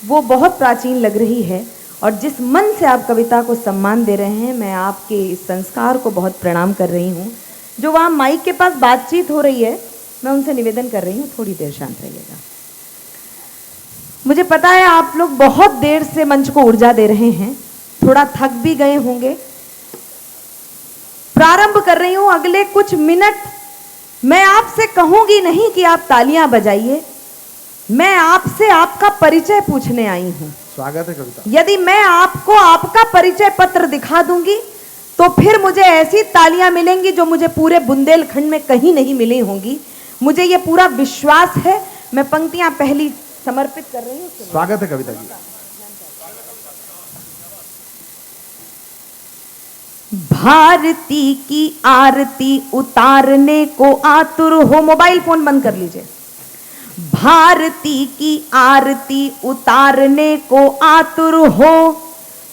वो बहुत प्राचीन लग रही है, और जिस मन से आप कविता को सम्मान दे रहे हैं, मैं आपके इस संस्कार को बहुत प्रणाम कर रही हूँ। जो वहाँ माइक के पास बातचीत हो रही है, मैं उनसे निवेदन कर रही हूँ थोड़ी देर शांत रहिएगा। मुझे पता है आप लोग बहुत देर से मंच को ऊर्जा दे रहे हैं, थोड़ा थक भी गए होंगे। प्रारंभ कर रही हूं। अगले कुछ मिनट मैं आपसे कहूंगी नहीं कि आप तालियां बजाइए, मैं आपसे आपका परिचय पूछने आई हूं। स्वागत है कविता। यदि मैं आपको आपका परिचय पत्र दिखा दूंगी तो फिर मुझे ऐसी तालियां मिलेंगी जो मुझे पूरे बुंदेलखंड में कहीं नहीं मिली होंगी। मुझे ये पूरा विश्वास है। मैं पंक्तियां पहली समर्पित कर रही हूँ। स्वागत है कविता जी। भारती की आरती उतारने को आतुर हो। मोबाइल फोन बंद कर लीजिए। भारती की आरती उतारने को आतुर हो,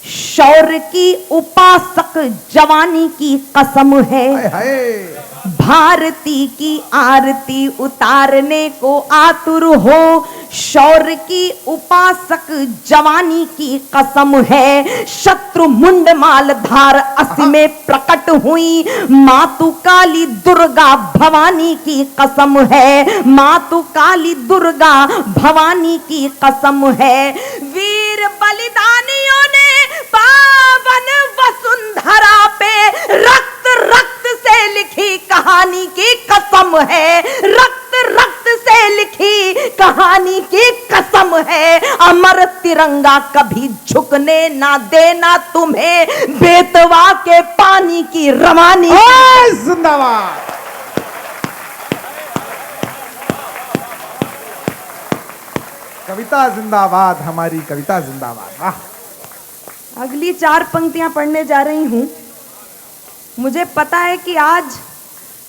शौर्य की उपासक जवानी की कसम है। हाय हाय। भारती की आरती उतारने को आतुर हो, शौर्य की उपासक जवानी की कसम है। शत्रु मुंड मालधार असि में प्रकट हुई, मातु काली दुर्गा भवानी की कसम है। मातु काली दुर्गा भवानी की कसम है। वीर बलिदानियों ने पावन वसुंधरा पे रक्त रक्त से लिखी कहानी की कसम है। रक्त रक्त से लिखी कहानी की कसम है। अमर तिरंगा कभी झुकने ना देना तुम्हें, बेतवा के पानी की रवानी। जिंदाबाद। कविता जिंदाबाद, हमारी कविता जिंदाबाद। वाह। अगली 4 पंक्तियां पढ़ने जा रही हूं। मुझे पता है कि आज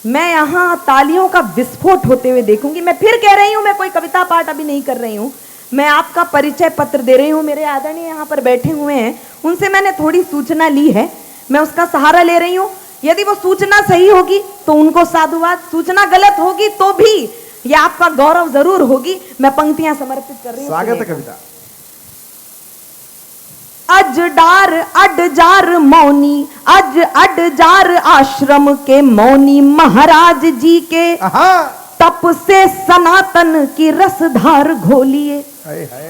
मैं यहाँ तालियों का विस्फोट होते हुए देखूंगी। मैं फिर कह रही हूँ, मैं कोई कविता पाठ अभी नहीं कर रही हूँ, मैं आपका परिचय पत्र दे रही हूँ। मेरे आदरणीय यहाँ पर बैठे हुए हैं, उनसे मैंने थोड़ी सूचना ली है, मैं उसका सहारा ले रही हूँ। यदि वो सूचना सही होगी तो उनको साधुवाद, सूचना गलत होगी तो भी ये आपका गौरव जरूर होगी। मैं पंक्तियां समर्पित कर रही हूँ। स्वागत है कविता। अज डार अडजार मौनी, अज अडजार आश्रम के मौनी महाराज जी के तप से सनातन की रसधार घोलिए।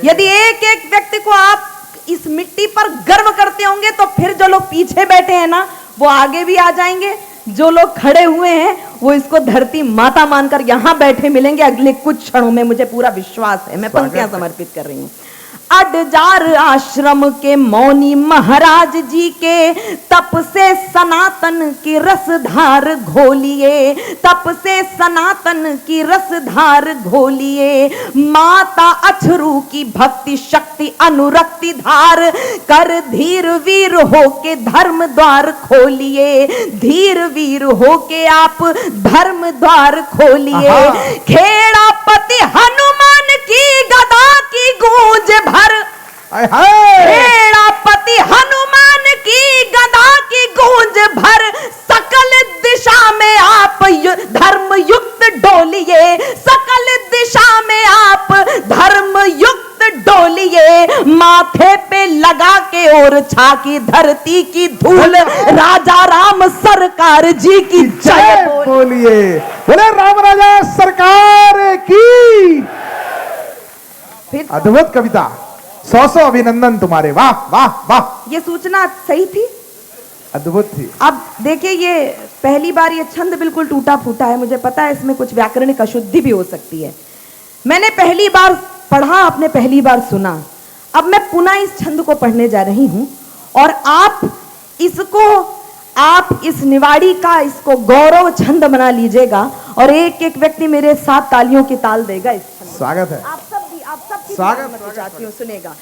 यदि एक एक व्यक्ति को आप इस मिट्टी पर गर्व करते होंगे तो फिर जो लोग पीछे बैठे हैं ना, वो आगे भी आ जाएंगे। जो लोग खड़े हुए हैं वो इसको धरती माता मानकर यहां बैठे मिलेंगे अगले कुछ क्षणों में, मुझे पूरा विश्वास है। मैं पंक्तियां समर्पित कर रही हूं। अडजार आश्रम के मौनी महाराज जी के तप से सनातन की रसधार घोलिए। तप से सनातन की रसधार घोलिए। माता अछरू की भक्ति शक्ति अनुरक्ति धार कर धीर वीर हो के धर्म द्वार खोलिए। धीर वीर हो के आप धर्म द्वार खोलिए। खेड़ापति हनुमान की गदा की गूंज भर, खेड़ापति हनुमान की गदा की गूंज भर, सकल दिशा में आप धर्म युक्त डोलिए। सकल दिशा में आप धर्म युक्त डोलिए। माथे पे लगा के और छाकी धरती की धूल, राजा राम सरकार जी की जय बोलिए। बोले राम राजा सरकार की। फिर अद्भुत कविता, 100 अभिनंदन तुम्हारे। वाह वाह वाह। ये सूचना सही थी, अद्भुत थी। अब देखिए, ये पहली बार ये छंद बिल्कुल टूटा फूटा है, मुझे पता है इसमें कुछ व्याकरणिक अशुद्धि भी हो सकती है। मैंने पहली बार पढ़ा, आपने पहली बार सुना। अब मैं पुनः इस छंद को पढ़ने जा रही हूं और आप इसको, आप इस निवाड़ी का इसको गौरव छंद बना लीजिएगा और एक एक व्यक्ति मेरे साथ तालियों की ताल देगा इस छंद। स्वागत है। आप सब की स्वागत चाहती हूँ, सुनेगा।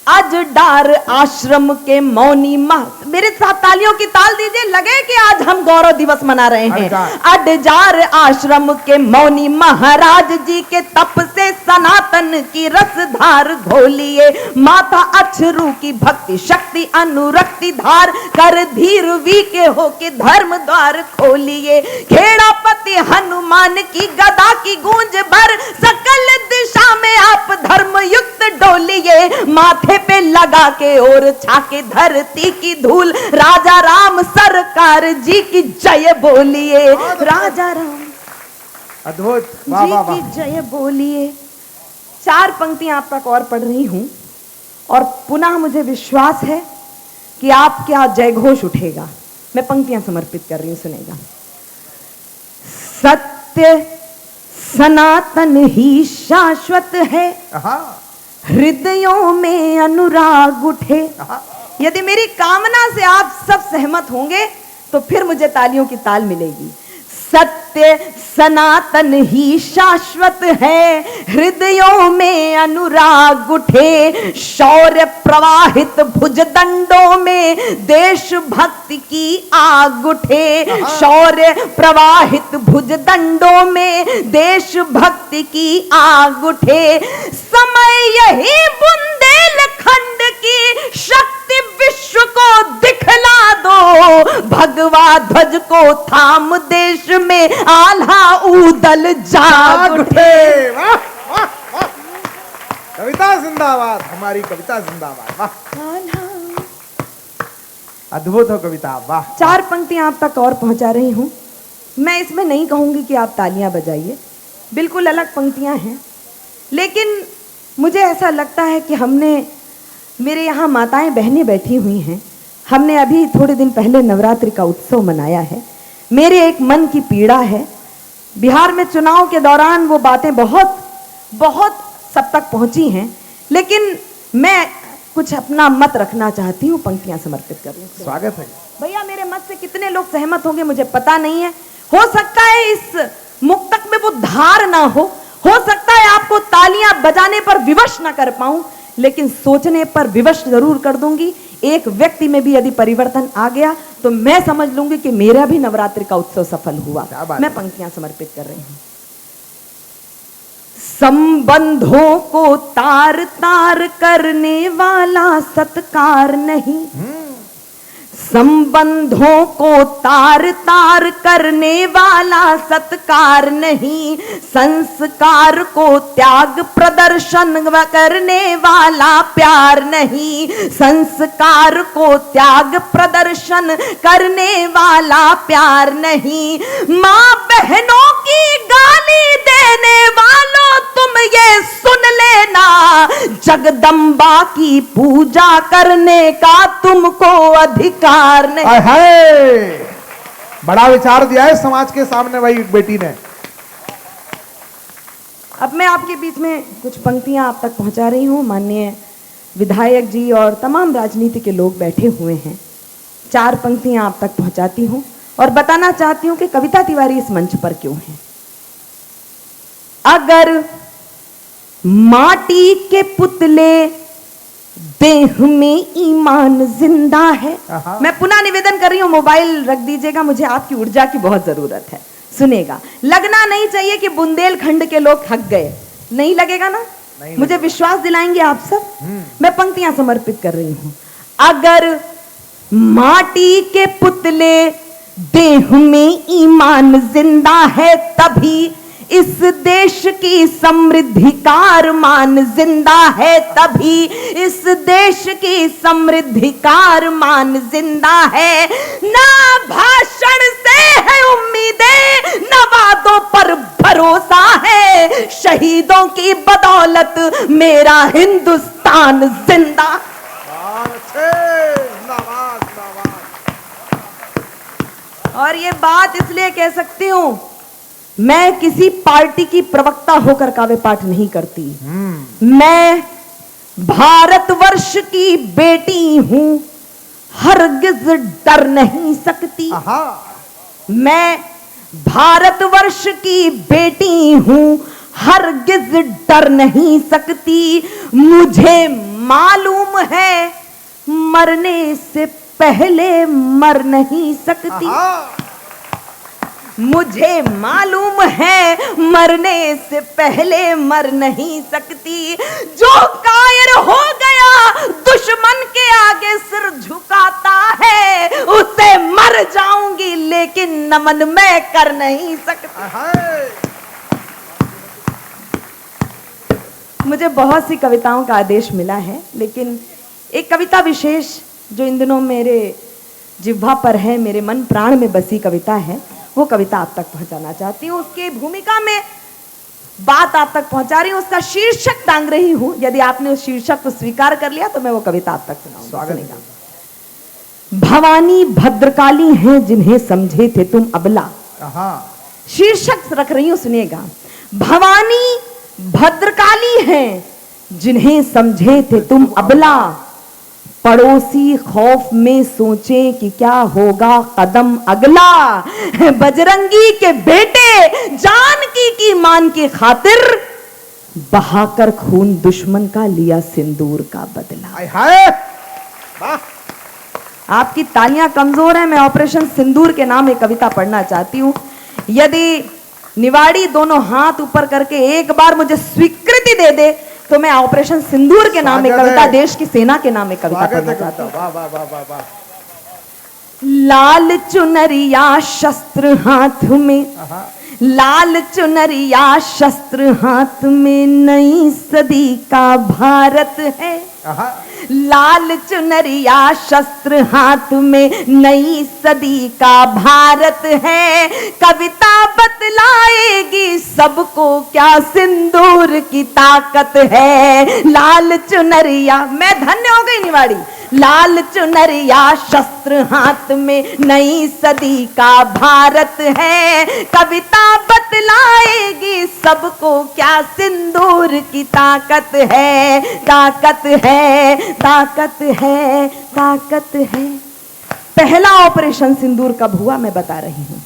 अज डार आश्रम के मौनी मेरे साथ तालियों की ताल दीजिए, लगे कि आज हम गौरव दिवस मना रहे हैं। अडजार आश्रम के मौनी महाराज जी के तप से सनातन की रसधार घोलिए। माता अछरू की भक्ति शक्ति अनुरक्ति धार कर धीर वी के होके धर्म द्वार खोलिए। खेड़ापति हनुमान की गदा की गूंज भर, सकल दिशा में आप धर्म युक्त डोलिए। माथे पे लगा के और छाके धरती की धूल, राजा राम सरकार जी की जय बोलिए, राजा राम अद्भुत, वाह जी वाह वाह। की जय बोलिए। 4 पंक्तियां आप तक और पढ़ रही हूं और पुनः मुझे विश्वास है कि आपके यहाँ जयघोष उठेगा। मैं पंक्तियां समर्पित कर रही हूं, सुनेगा। सत्य सनातन ही शाश्वत है, हृदयों में अनुराग उठे। यदि मेरी कामना से आप सब सहमत होंगे तो फिर मुझे तालियों की ताल मिलेगी। सत्य सनातन ही शाश्वत है, हृदयों में अनुराग उठे, शौर्य प्रवाहित भुजदंडों में देशभक्ति की आग उठे, शौर्य प्रवाहित भुजदंडों में देशभक्ति की आग उठे। समय यही बुंदेलखंड की शक्ति विश्व को दिखला दो, भगवा ध्वज को थाम देश में आल्हा ऊदल जाग उठे। वाह वाह वाह, कविता जिंदाबाद, हमारी कविता जिंदाबाद, वाह अद्भुत हो कविता, वाह। 4 पंक्तियां आप तक और पहुंचा रही हूं। मैं इसमें नहीं कहूंगी कि आप तालियां बजाइए, बिल्कुल अलग पंक्तियां हैं, लेकिन मुझे ऐसा लगता है कि हमने, मेरे यहाँ माताएं बहनें बैठी हुई हैं, हमने अभी थोड़े दिन पहले नवरात्रि का उत्सव मनाया है। मेरे एक मन की पीड़ा है, बिहार में चुनाव के दौरान वो बातें बहुत बहुत सब तक पहुंची हैं, लेकिन मैं कुछ अपना मत रखना चाहती हूँ, पंक्तियां समर्पित कर रही हूँ। स्वागत है भैया, मेरे मत से कितने लोग सहमत होंगे मुझे पता नहीं है। हो सकता है इस मुक्तक में वो धार ना हो सकता है आपको तालियां बजाने पर विवश ना कर पाऊं, लेकिन सोचने पर विवश जरूर कर दूंगी। एक व्यक्ति में भी यदि परिवर्तन आ गया तो मैं समझ लूंगी कि मेरा भी नवरात्रि का उत्सव सफल हुआ। मैं पंक्तियां समर्पित कर रही हूं। संबंधों को तार तार करने वाला सत्कार नहीं, संबंधों को तार तार करने वाला सत्कार नहीं, संस्कार को त्याग प्रदर्शन करने वाला प्यार नहीं, संस्कार को त्याग प्रदर्शन करने वाला प्यार नहीं। माँ बहनों की गाली देने वालों तुम ये सुन लेना, जगदम्बा की पूजा करने का तुमको अधिकार नहीं। बड़ा विचार दिया है समाज के सामने वही बेटी ने। अब मैं आपके बीच में कुछ पंक्तियां आप तक पहुंचा रही हूं। माननीय विधायक जी और तमाम राजनीति के लोग बैठे हुए हैं। 4 पंक्तियां आप तक पहुंचाती हूं और बताना चाहती हूं कि कविता तिवारी इस मंच पर क्यों है। अगर माटी के पुतले देह में ईमान जिंदा है। मैं पुनः निवेदन कर रही हूं, मोबाइल रख दीजिएगा, मुझे आपकी ऊर्जा की बहुत जरूरत है। सुनेगा, लगना नहीं चाहिए कि बुंदेलखंड के लोग थक गए। नहीं लगेगा ना? नहीं मुझे लगेगा। विश्वास दिलाएंगे आप सब। मैं पंक्तियां समर्पित कर रही हूं। अगर माटी के पुतले देह में ईमान जिंदा है, तभी इस देश की समृद्धि का अरमान जिंदा है, तभी इस देश की समृद्धि का अरमान जिंदा है। ना भाषण से है उम्मीदें, न वादों पर भरोसा है, शहीदों की बदौलत मेरा हिंदुस्तान जिंदा। और ये बात इसलिए कह सकती हूं, मैं किसी पार्टी की प्रवक्ता होकर काव्य पाठ नहीं करती। मैं भारतवर्ष की बेटी हूं, हरगिज डर नहीं सकती। मैं भारतवर्ष की बेटी हूं, हरगिज डर नहीं सकती। मुझे मालूम है मरने से पहले मर नहीं सकती। मुझे मालूम है मरने से पहले मर नहीं सकती। जो कायर हो गया दुश्मन के आगे सिर झुकाता है, उसे मर जाऊंगी लेकिन नमन मैं कर नहीं सकती। मुझे बहुत सी कविताओं का आदेश मिला है, लेकिन एक कविता विशेष जो इन दिनों मेरे जिह्वा पर है, मेरे मन प्राण में बसी कविता है, वो कविता आप तक पहुंचाना चाहती हूँ। उसकी भूमिका में बात आप तक पहुंचा रही हूँ, उसका शीर्षक टांग रही हूँ। यदि आपने उस शीर्षक को स्वीकार कर लिया तो मैं वो कविता आप तक सुनाऊंगी। भवानी भद्रकाली हैं जिन्हें समझे थे तुम अबला। शीर्षक रख रही हूं, सुनिएगा। भवानी भद्रकाली हैं जिन्हें समझे थे तुम अबला, पड़ोसी खौफ में सोचे कि क्या होगा कदम अगला। बजरंगी के बेटे जानकी की मान की खातिर बहाकर खून दुश्मन का लिया सिंदूर का बदला। आपकी तालियां कमजोर हैं, मैं ऑपरेशन सिंदूर के नाम एक कविता पढ़ना चाहती हूं। यदि निवाड़ी दोनों हाथ ऊपर करके एक बार मुझे स्वीकृति दे दे तो मैं ऑपरेशन सिंदूर के नाम एक कविता, देश की सेना के नाम एक कविता पढ़ना चाहती हूँ। वाह वाह वाह वाह वाह। लाल चुनरिया शस्त्र हाथ में, लाल चुनरिया शस्त्र हाथ में, नई सदी का भारत है। लाल चुनरिया शस्त्र हाथ में, नई सदी का भारत है। कविता बतलाएगी सबको क्या सिंदूर की ताकत है। लाल चुनरिया, मैं धन्य हो गई निवाड़ी। लाल चुनरिया शस्त्र हाथ में, नई सदी का भारत है। कविता बतलाएगी सबको क्या सिंदूर की ताकत है। ताकत है, ताकत है, ताकत है। पहला ऑपरेशन सिंदूर कब हुआ मैं बता रही हूं।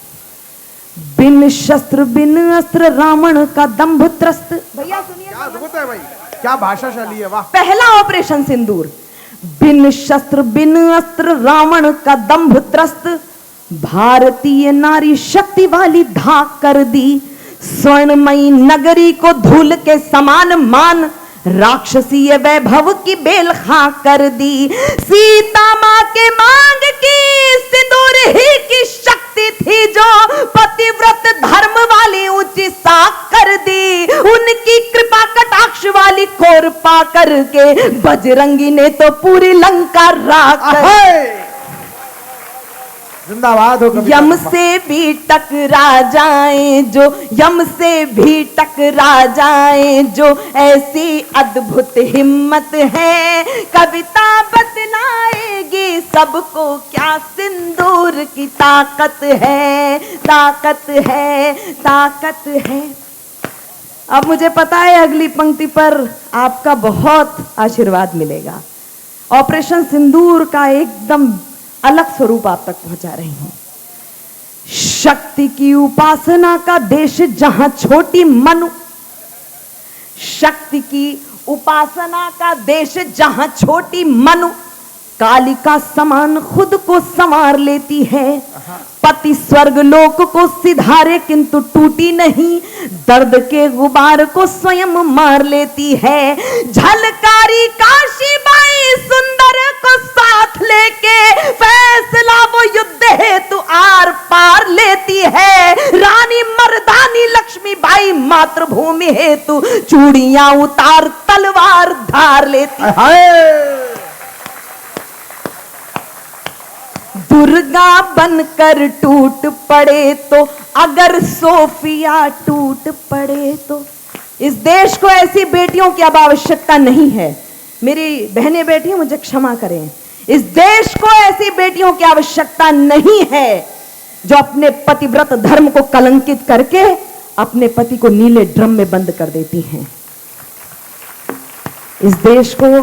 बिन शस्त्र बिन अस्त्र रावण का दंभ त्रस्त। भैया सुनिए, क्या अद्भुत है भाई, क्या भाषाशाली है, वाह। पहला ऑपरेशन सिंदूर। बिन शस्त्र बिन अस्त्र रावण का दंभ त्रस्त, भारतीय नारी शक्ति वाली धाक कर दी। स्वर्णमयी नगरी को धूल के समान मान, राक्षसीय वैभव की बेल खा कर दी। सीता माँ के मांग की सिंदूर ही की शक्ति थी जो पतिव्रत धर्म वाली ऊंची साख कर दी। उनकी कृपा कटाक्ष वाली खोर पा करके बजरंगी ने तो पूरी लंका राख कर। जिंदाबाद हो कविता। यम से भी टकरा जाए जो, यम से भी टकरा जाए जो, ऐसी अद्भुत हिम्मत है। कविता बतलाएगी सबको क्या सिंदूर की ताकत है। ताकत है, ताकत है। अब मुझे पता है अगली पंक्ति पर आपका बहुत आशीर्वाद मिलेगा। ऑपरेशन सिंदूर का एकदम अलग स्वरूप आप तक पहुंचा रही हूं। शक्ति की उपासना का देश जहां छोटी मनु, शक्ति की उपासना का देश जहां छोटी मनु कालिका समान खुद को संवार लेती है। पति स्वर्ग लोक को सिधारे किंतु टूटी नहीं, दर्द के गुबार को स्वयं मार लेती है। झलकारी काशीबाई सुंदर को साथ लेके फैसला वो युद्ध हेतु आर पार लेती है। रानी मर्दानी लक्ष्मीबाई मातृभूमि हेतु चूड़ियां उतार तलवार धार लेती है। दुर्गा बनकर टूट पड़े तो, अगर सोफिया टूट पड़े तो। इस देश को ऐसी बेटियों की अब आवश्यकता नहीं है। मेरी बहनें बेटियां मुझे क्षमा करें, इस देश को ऐसी बेटियों की आवश्यकता नहीं है जो अपने पतिव्रत धर्म को कलंकित करके अपने पति को नीले ड्रम में बंद कर देती हैं। इस देश को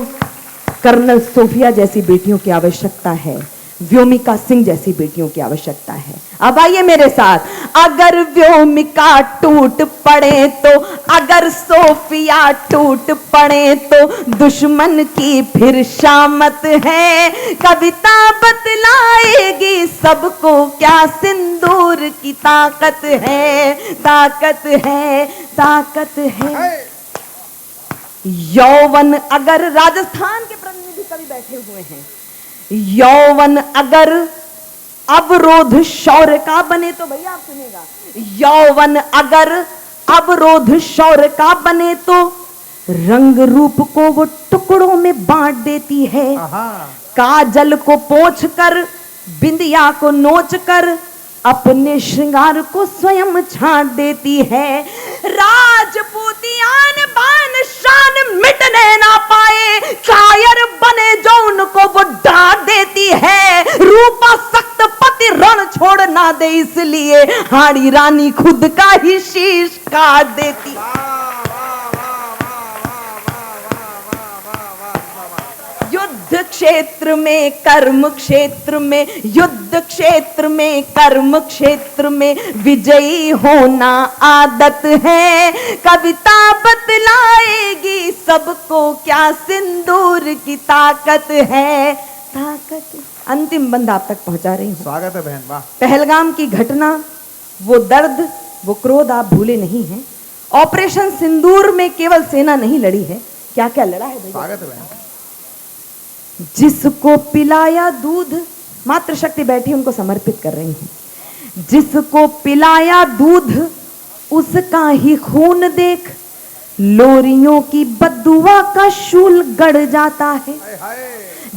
कर्नल सोफिया जैसी बेटियों की आवश्यकता है, व्योमिका सिंह जैसी बेटियों की आवश्यकता है। अब आइए मेरे साथ। अगर व्योमिका टूट पड़े तो, अगर सोफिया टूट पड़े तो, दुश्मन की फिर शामत है। कविता बतलाएगी सबको क्या सिंदूर की ताकत है। ताकत है, ताकत है। यौवन अगर, राजस्थान के प्रतिनिधि कवि बैठे हुए हैं। यौवन अगर अवरोध शौर्य का बने तो, भैया आप सुनिएगा। यौवन अगर अवरोध शौर्य का बने तो, रंग रूप को वो टुकड़ों में बांट देती है, काजल को पोंछ कर, बिंदिया को नोच कर, अपने श्रृंगार को स्वयं छाट देती है। राजपूतियान बान शान मिटने ना पाए, कायर बने जो उनको वो डांट देती है। रूपा सख्त पति रण छोड़ ना दे, इसलिए हाड़ी रानी खुद का ही शीश काट देती। युद्ध क्षेत्र में कर्म क्षेत्र में, युद्ध क्षेत्र में कर्म क्षेत्र में विजयी होना आदत है। कविता बतलाएगी सबको क्या सिंदूर की ताकत है। ताकत। अंतिम बंद आप तक पहुंचा रही हूँ। स्वागत है बहन। वाह। पहलगाम की घटना, वो दर्द, वो क्रोध आप भूले नहीं हैं। ऑपरेशन सिंदूर में केवल सेना नहीं लड़ी है, क्या क्या लड़ा है भैया। स्वागत है बहन। जिसको पिलाया दूध, मातृशक्ति बैठी उनको समर्पित कर रही हूं। जिसको पिलाया दूध उसका ही खून देख, लोरियों की बद्दुआ का शूल गड़ जाता है।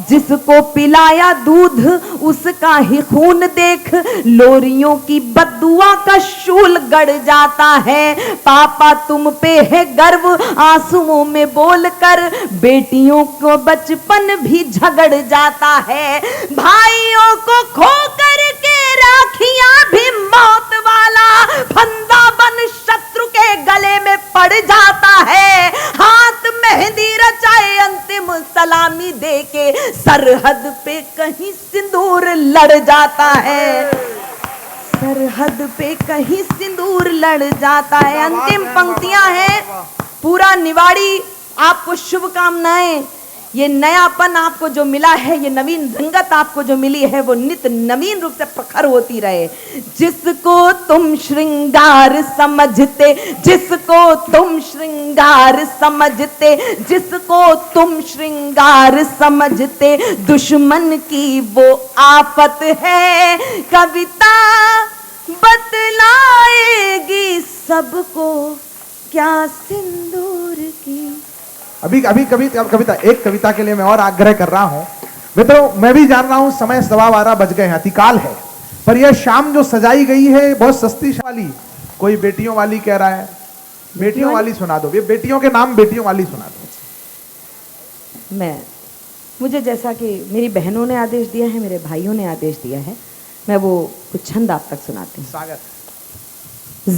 जिसको पिलाया दूध उसका ही खून देख, लोरियों की बद्दुआ का शूल गड़ जाता है। पापा तुम पे है गर्व आंसुओं में बोलकर, बेटियों को बचपन भी झगड़ जाता है। भाइयों को खो कर के राखियां भी मौत वाला फंदा बन शत्रु के गले में पड़ जाता है। हाथ मेहंदी रचाए अंतिम सलामी देके, सरहद पे कहीं सिंदूर लड़ जाता है। सरहद पे कहीं सिंदूर लड़ जाता है। अंतिम पंक्तियां हैं। पूरा निवाड़ी आपको शुभकामनाएं। ये नयापन आपको जो मिला है, ये नवीन रंगत आपको जो मिली है, वो नित नवीन रूप से प्रखर होती रहे। जिसको तुम श्रृंगार समझते, जिसको तुम श्रृंगार समझते, जिसको तुम श्रृंगार समझते, दुश्मन की वो आफत है। कविता बतलाएगी सबको क्या सिंदूर की। अभी कविता, एक कविता के लिए मैं और आग्रह कर रहा हूं मित्रों। मैं भी जान रहा हूं समय 12:15 बज गए हैं, अतिकाल है, पर यह शाम जो सजाई गई है बहुत सस्ती वाली। कोई बेटियों वाली कह रहा है, बेटियों वाली सुना दो। ये बेटियों के नाम बेटियों वाली सुना दो। मुझे जैसा कि मेरी बहनों ने आदेश दिया है, मेरे भाइयों ने आदेश दिया है, मैं वो कुछ छंद आप तक सुनाती हूँ। स्वागत।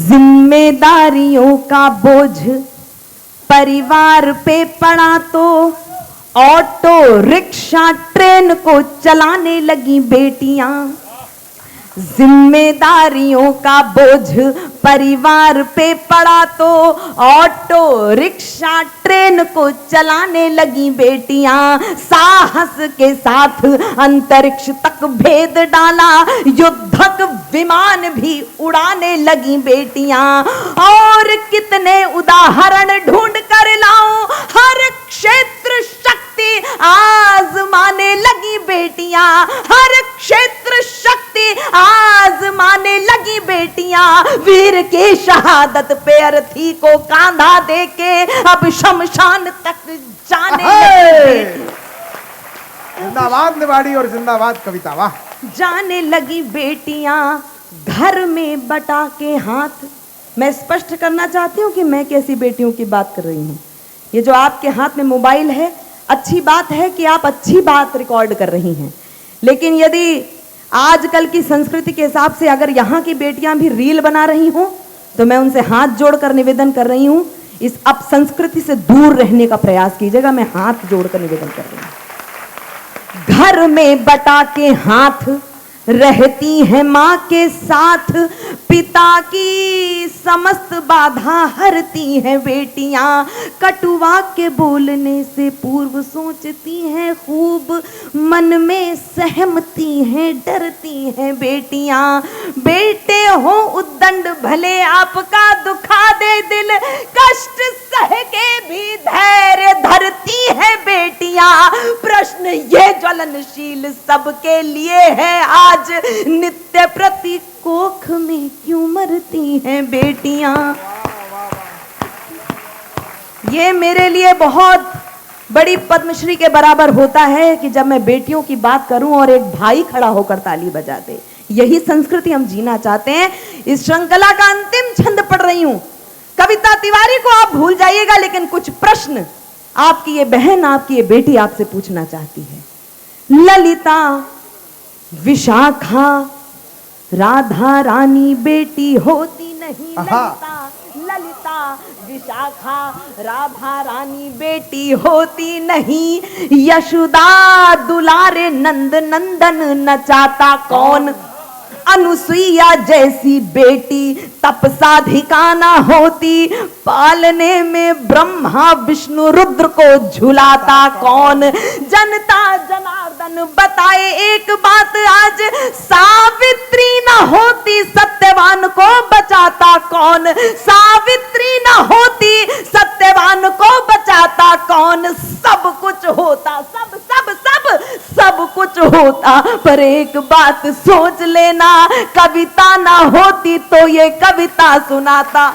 जिम्मेदारियों का बोझ परिवार पे पड़ा तो, ऑटो रिक्शा ट्रेन को चलाने लगी बेटियां। जिम्मेदारियों का बोझ परिवार पे पड़ा तो, ऑटो रिक्शा ट्रेन को चलाने लगी बेटियां। साहस के साथ अंतरिक्ष तक भेद डाला, युद्धक विमान भी उड़ाने लगी बेटियां। और कितने उदाहरण ढूंढ कर लाऊं, हर क्षेत्र शक्ति आजमाने लगी बेटियां। हर क्षेत्र शक्ति आजमाने लगी बेटियां। वीर की शहादत पे अर्थी को कांधा देके अब शमशान तक जाने लगी। जिंदाबाद निवाड़ी और जिंदाबाद कविता। वाह। जाने लगी बेटियां घर में बटा के हाथ। मैं स्पष्ट करना चाहती हूँ कि मैं कैसी बेटियों की बात कर रही हूँ। ये जो आपके हाथ में मोबाइल है, अच्छी बात है कि आप अच्छी बात रिकॉर्ड कर रही हैं, लेकिन यदि आजकल की संस्कृति के हिसाब से अगर यहाँ की बेटियां भी रील बना रही हों, तो मैं उनसे हाथ जोड़कर निवेदन कर रही हूँ, इस अपसंस्कृति से दूर रहने का प्रयास कीजिएगा। मैं हाथ जोड़कर निवेदन कर रही हूँ। घर में बटा के हाथ रहती है माँ के साथ, पिता की समस्त बाधा हरती हैं बेटियां। कटुवा के बोलने से पूर्व सोचती हैं खूब, मन में सहमती हैं डरती हैं बेटियां। बेटे हो उद्दंड भले आपका दुखा दे दिल, कष्ट सह के भी धैर्य धरती है बेटियां। प्रश्न ये ज्वलनशील सबके लिए है आज, नित्य प्रति कोख में क्यों मरती हैं बेटियां। ये मेरे लिए बहुत बड़ी पद्मश्री के बराबर होता है कि जब मैं बेटियों की बात करूं और एक भाई खड़ा होकर ताली बजा दे। यही संस्कृति हम जीना चाहते हैं। इस श्रृंखला का अंतिम छंद पढ़ रही हूं। कविता तिवारी को आप भूल जाइएगा, लेकिन कुछ प्रश्न आपकी ये बहन, आपकी ये बेटी आपसे पूछना चाहती है। ललिता, विशाखा, राधा रानी बेटी होती नहीं। ललिता, ललिता, विशाखा, राधा रानी बेटी होती नहीं। यशोदा दुलारे नंद नंदन नचाता कौन। अनुसुईया जैसी बेटी तप साधिका ना होती। पालने में ब्रह्मा विष्णु रुद्र को झुलाता कौन। जनता जनार्दन बताए एक बात आज, सावित्री ना होती सत्यवान को बचाता कौन। सावित्री ना होती सत्यवान को बचाता कौन। सब कुछ होता, सब सब सब सब कुछ होता, पर एक बात सोच लेना, कविता ना होती तो ये कविता सुनाता।